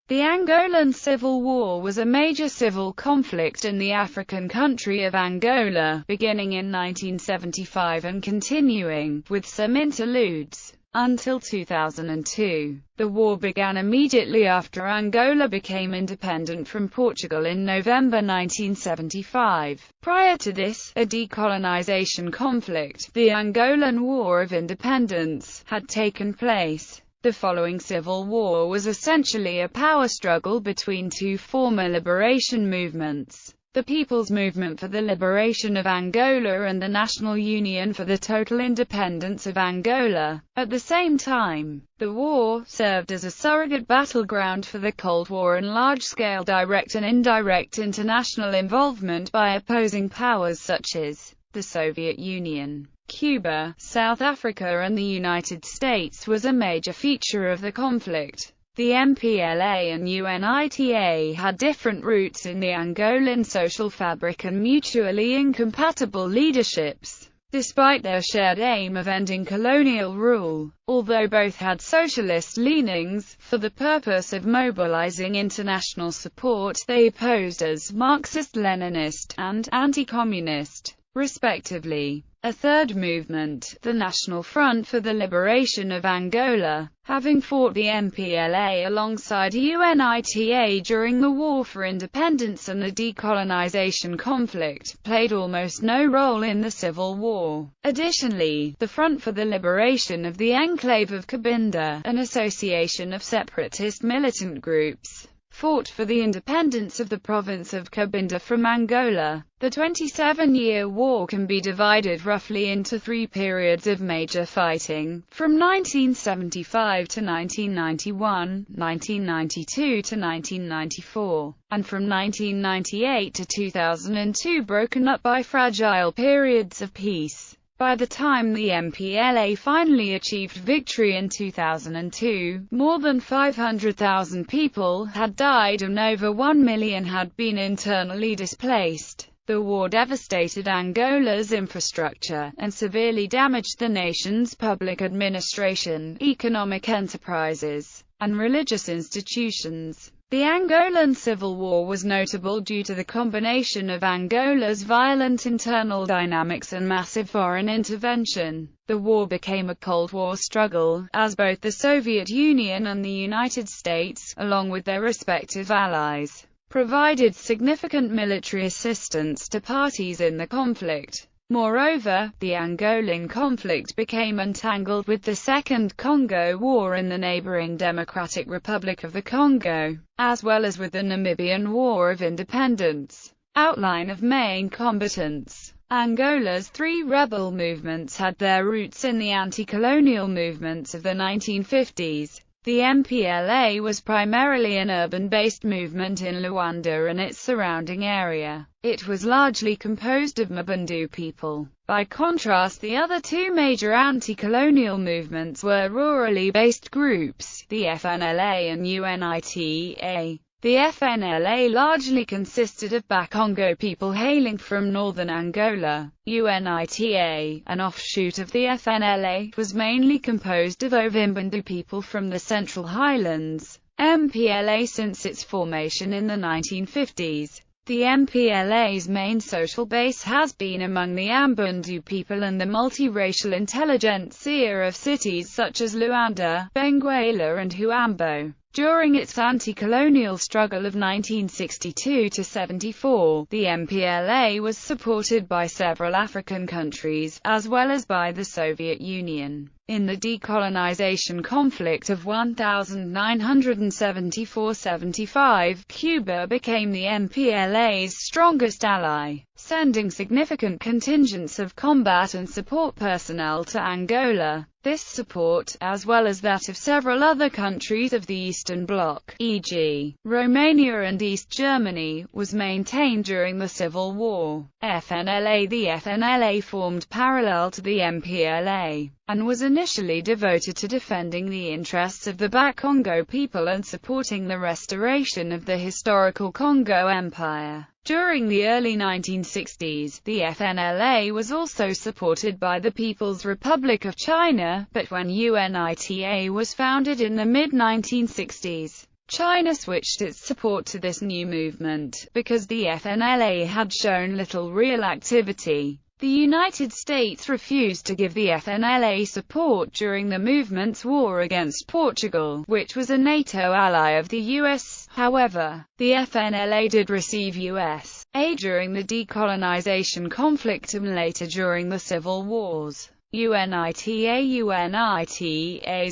The Angolan Civil War was a major civil conflict in the African country of Angola, beginning in 1975 and continuing, with some interludes, until 2002. The war began immediately after Angola became independent from Portugal in November 1975. Prior to this, a decolonization conflict, the Angolan War of Independence, had taken place. The following civil war was essentially a power struggle between two former liberation movements: the People's Movement for the Liberation of Angola and the National Union for the Total Independence of Angola. At the same time, the war served as a surrogate battleground for the Cold War and large-scale direct and indirect international involvement by opposing powers such as the Soviet Union, Cuba, South Africa and the United States was a major feature of the conflict. The MPLA and UNITA had different roots in the Angolan social fabric and mutually incompatible leaderships, despite their shared aim of ending colonial rule. Although both had socialist leanings, for the purpose of mobilizing international support they posed as Marxist-Leninist and anti-communist, respectively. A third movement, the National Front for the Liberation of Angola, having fought the MPLA alongside UNITA during the War for Independence and the decolonization conflict, played almost no role in the Civil War. Additionally, the Front for the Liberation of the Enclave of Cabinda, an association of separatist militant groups, fought for the independence of the province of Cabinda from Angola. The 27-year war can be divided roughly into three periods of major fighting, from 1975 to 1991, 1992 to 1994, and from 1998 to 2002, broken up by fragile periods of peace. By the time the MPLA finally achieved victory in 2002, more than 500,000 people had died and over 1 million had been internally displaced. The war devastated Angola's infrastructure, and severely damaged the nation's public administration, economic enterprises, and religious institutions. The Angolan Civil War was notable due to the combination of Angola's violent internal dynamics and massive foreign intervention. The war became a Cold War struggle, as both the Soviet Union and the United States, along with their respective allies, provided significant military assistance to parties in the conflict. Moreover, the Angolan conflict became entangled with the Second Congo War in the neighboring Democratic Republic of the Congo, as well as with the Namibian War of Independence. Outline of main combatants. Angola's three rebel movements had their roots in the anti-colonial movements of the 1950s. The MPLA was primarily an urban-based movement in Luanda and its surrounding area. It was largely composed of Mabundu people. By contrast, the other two major anti-colonial movements were rurally based groups, the FNLA and UNITA. The FNLA largely consisted of Bakongo people hailing from northern Angola. UNITA, an offshoot of the FNLA, was mainly composed of Ovimbundu people from the Central Highlands. MPLA since its formation in the 1950s. The MPLA's main social base has been among the Ambundu people and the multiracial intelligentsia of cities such as Luanda, Benguela and Huambo. During its anti-colonial struggle of 1962 to 74, the MPLA was supported by several African countries, as well as by the Soviet Union. In the decolonization conflict of 1974–75, Cuba became the MPLA's strongest ally, sending significant contingents of combat and support personnel to Angola. This support, as well as that of several other countries of the Eastern Bloc, e.g., Romania and East Germany, was maintained during the Civil War. FNLA. The FNLA formed parallel to the MPLA, and was initially devoted to defending the interests of the Bakongo people and supporting the restoration of the historical Congo Empire. During the early 1960s, the FNLA was also supported by the People's Republic of China, but when UNITA was founded in the mid-1960s, China switched its support to this new movement, because the FNLA had shown little real activity. The United States refused to give the FNLA support during the movement's war against Portugal, which was a NATO ally of the US. However, the FNLA did receive US aid during the decolonization conflict and later during the civil wars. UNITA's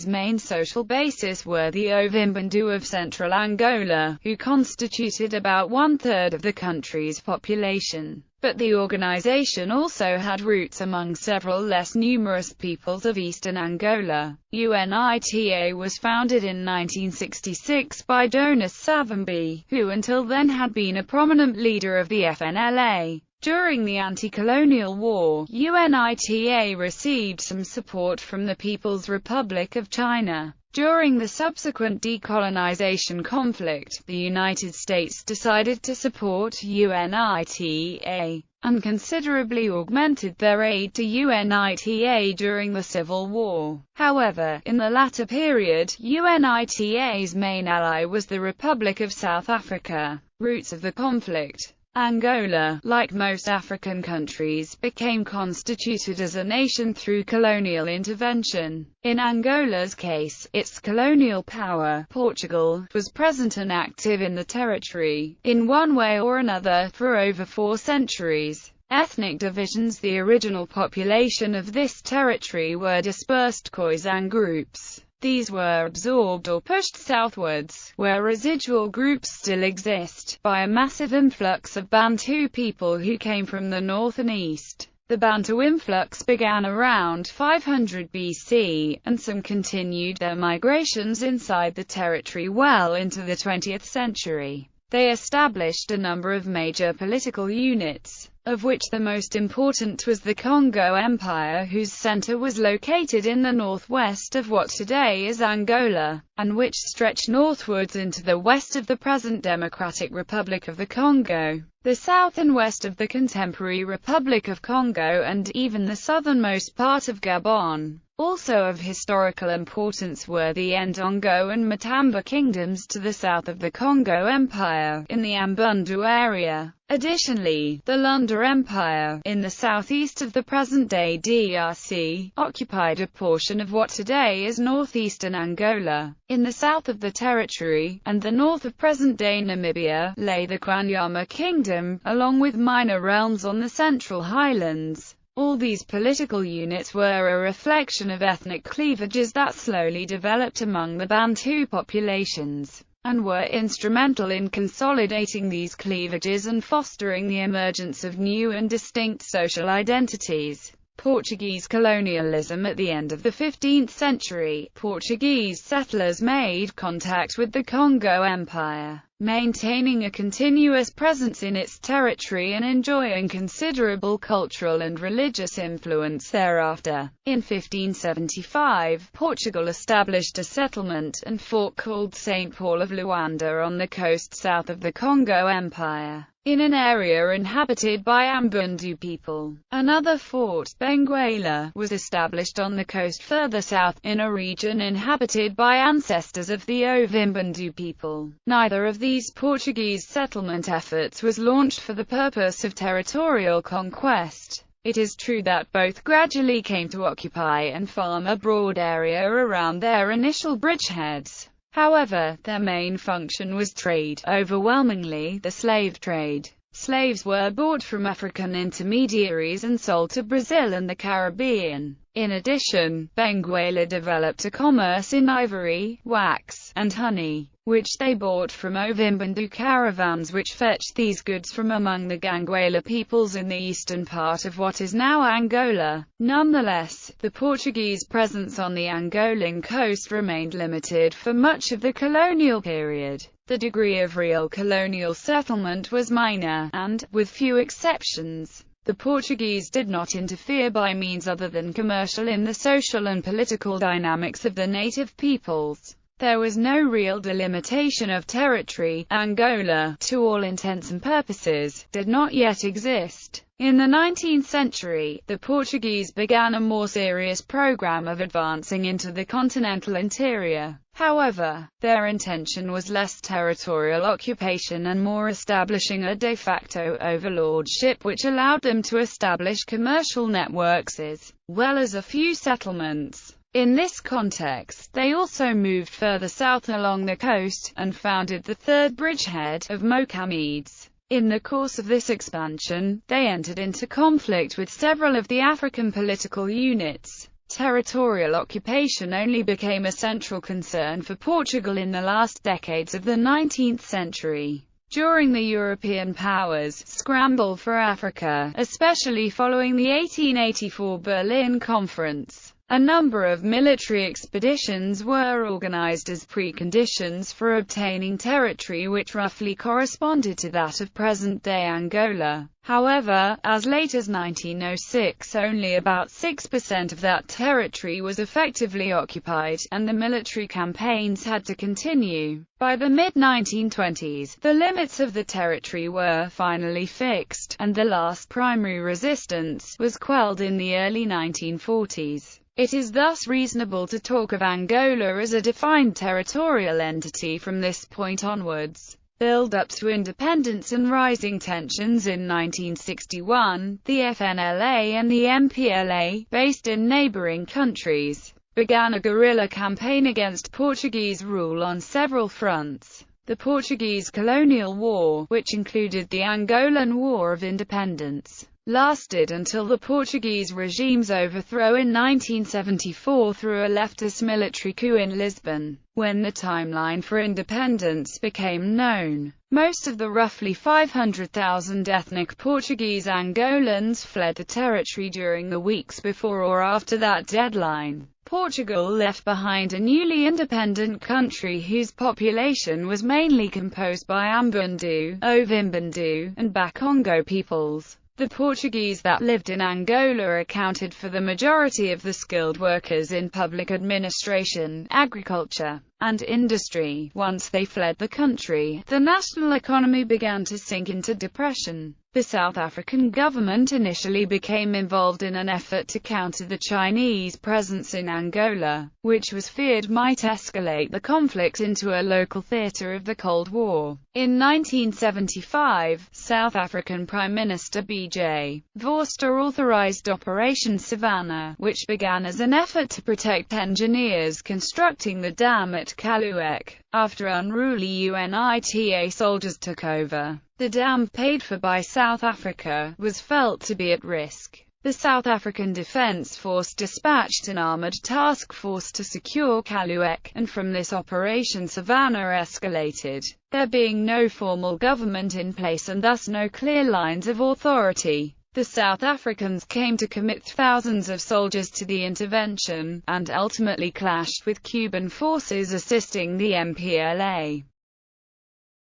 main social basis were the Ovimbandu of central Angola, who constituted about one-third of the country's population. But the organization also had roots among several less numerous peoples of eastern Angola. UNITA was founded in 1966 by Jonas Savimbi, who until then had been a prominent leader of the FNLA. During the anti-colonial war, UNITA received some support from the People's Republic of China. During the subsequent decolonization conflict, the United States decided to support UNITA, and considerably augmented their aid to UNITA during the Civil War. However, in the latter period, UNITA's main ally was the Republic of South Africa. Roots of the conflict. Angola, like most African countries, became constituted as a nation through colonial intervention. In Angola's case, its colonial power, Portugal, was present and active in the territory, in one way or another, for over 4 centuries. Ethnic divisions. The original population of this territory were dispersed Khoisan groups. These were absorbed or pushed southwards, where residual groups still exist, by a massive influx of Bantu people who came from the north and east. The Bantu influx began around 500 BC, and some continued their migrations inside the territory well into the 20th century. They established a number of major political units, of which the most important was the Congo Empire, whose center was located in the northwest of what today is Angola, and which stretched northwards into the west of the present Democratic Republic of the Congo, the south and west of the contemporary Republic of Congo, and even the southernmost part of Gabon. Also of historical importance were the Ndongo and Matamba kingdoms to the south of the Congo Empire, in the Ambundu area. Additionally, the Lunda Empire, in the southeast of the present-day DRC, occupied a portion of what today is northeastern Angola. In the south of the territory, and the north of present-day Namibia, lay the Kwanyama Kingdom, along with minor realms on the central highlands. All these political units were a reflection of ethnic cleavages that slowly developed among the Bantu populations, and were instrumental in consolidating these cleavages and fostering the emergence of new and distinct social identities. Portuguese colonialism. At the end of the 15th century, Portuguese settlers made contact with the Congo Empire, maintaining a continuous presence in its territory and enjoying considerable cultural and religious influence thereafter. In 1575, Portugal established a settlement and fort called St. Paul of Luanda on the coast south of the Congo Empire, in an area inhabited by Ambundu people. Another fort, Benguela, was established on the coast further south, in a region inhabited by ancestors of the Ovimbandu people. Neither of these Portuguese settlement efforts was launched for the purpose of territorial conquest. It is true that both gradually came to occupy and farm a broad area around their initial bridgeheads. However, their main function was trade, overwhelmingly the slave trade. Slaves were bought from African intermediaries and sold to Brazil and the Caribbean. In addition, Benguela developed a commerce in ivory, wax, and honey, which they bought from Ovimbandu caravans which fetched these goods from among the Ganguela peoples in the eastern part of what is now Angola. Nonetheless, the Portuguese presence on the Angolan coast remained limited for much of the colonial period. The degree of real colonial settlement was minor, and, with few exceptions, the Portuguese did not interfere by means other than commercial in the social and political dynamics of the native peoples. There was no real delimitation of territory. Angola, to all intents and purposes, did not yet exist. In the 19th century, the Portuguese began a more serious program of advancing into the continental interior. However, their intention was less territorial occupation and more establishing a de facto overlordship which allowed them to establish commercial networks as well as a few settlements. In this context, they also moved further south along the coast, and founded the third bridgehead of Moçambiques. In the course of this expansion, they entered into conflict with several of the African political units. Territorial occupation only became a central concern for Portugal in the last decades of the 19th century. During the European powers' scramble for Africa, especially following the 1884 Berlin Conference, a number of military expeditions were organized as preconditions for obtaining territory which roughly corresponded to that of present-day Angola. However, as late as 1906 only about 6% of that territory was effectively occupied, and the military campaigns had to continue. By the mid-1920s, the limits of the territory were finally fixed, and the last primary resistance was quelled in the early 1940s. It is thus reasonable to talk of Angola as a defined territorial entity from this point onwards. Build-up to independence and rising tensions in 1961, the FNLA and the MPLA, based in neighboring countries, began a guerrilla campaign against Portuguese rule on several fronts. The Portuguese Colonial War, which included the Angolan War of Independence, lasted until the Portuguese regime's overthrow in 1974 through a leftist military coup in Lisbon. When the timeline for independence became known, most of the roughly 500,000 ethnic Portuguese Angolans fled the territory during the weeks before or after that deadline. Portugal left behind a newly independent country whose population was mainly composed by Ambundu, Ovimbundu, and Bakongo peoples. The Portuguese that lived in Angola accounted for the majority of the skilled workers in public administration, agriculture, and industry. Once they fled the country, the national economy began to sink into depression. The South African government initially became involved in an effort to counter the Chinese presence in Angola, which was feared might escalate the conflict into a local theater of the Cold War. In 1975, South African Prime Minister B.J. Vorster authorized Operation Savannah, which began as an effort to protect engineers constructing the dam at Kaluek, after unruly UNITA soldiers took over. The dam, paid for by South Africa, was felt to be at risk. The South African Defence Force dispatched an armoured task force to secure Kaluek, and from this Operation Savannah escalated, there being no formal government in place and thus no clear lines of authority. The South Africans came to commit thousands of soldiers to the intervention, and ultimately clashed with Cuban forces assisting the MPLA.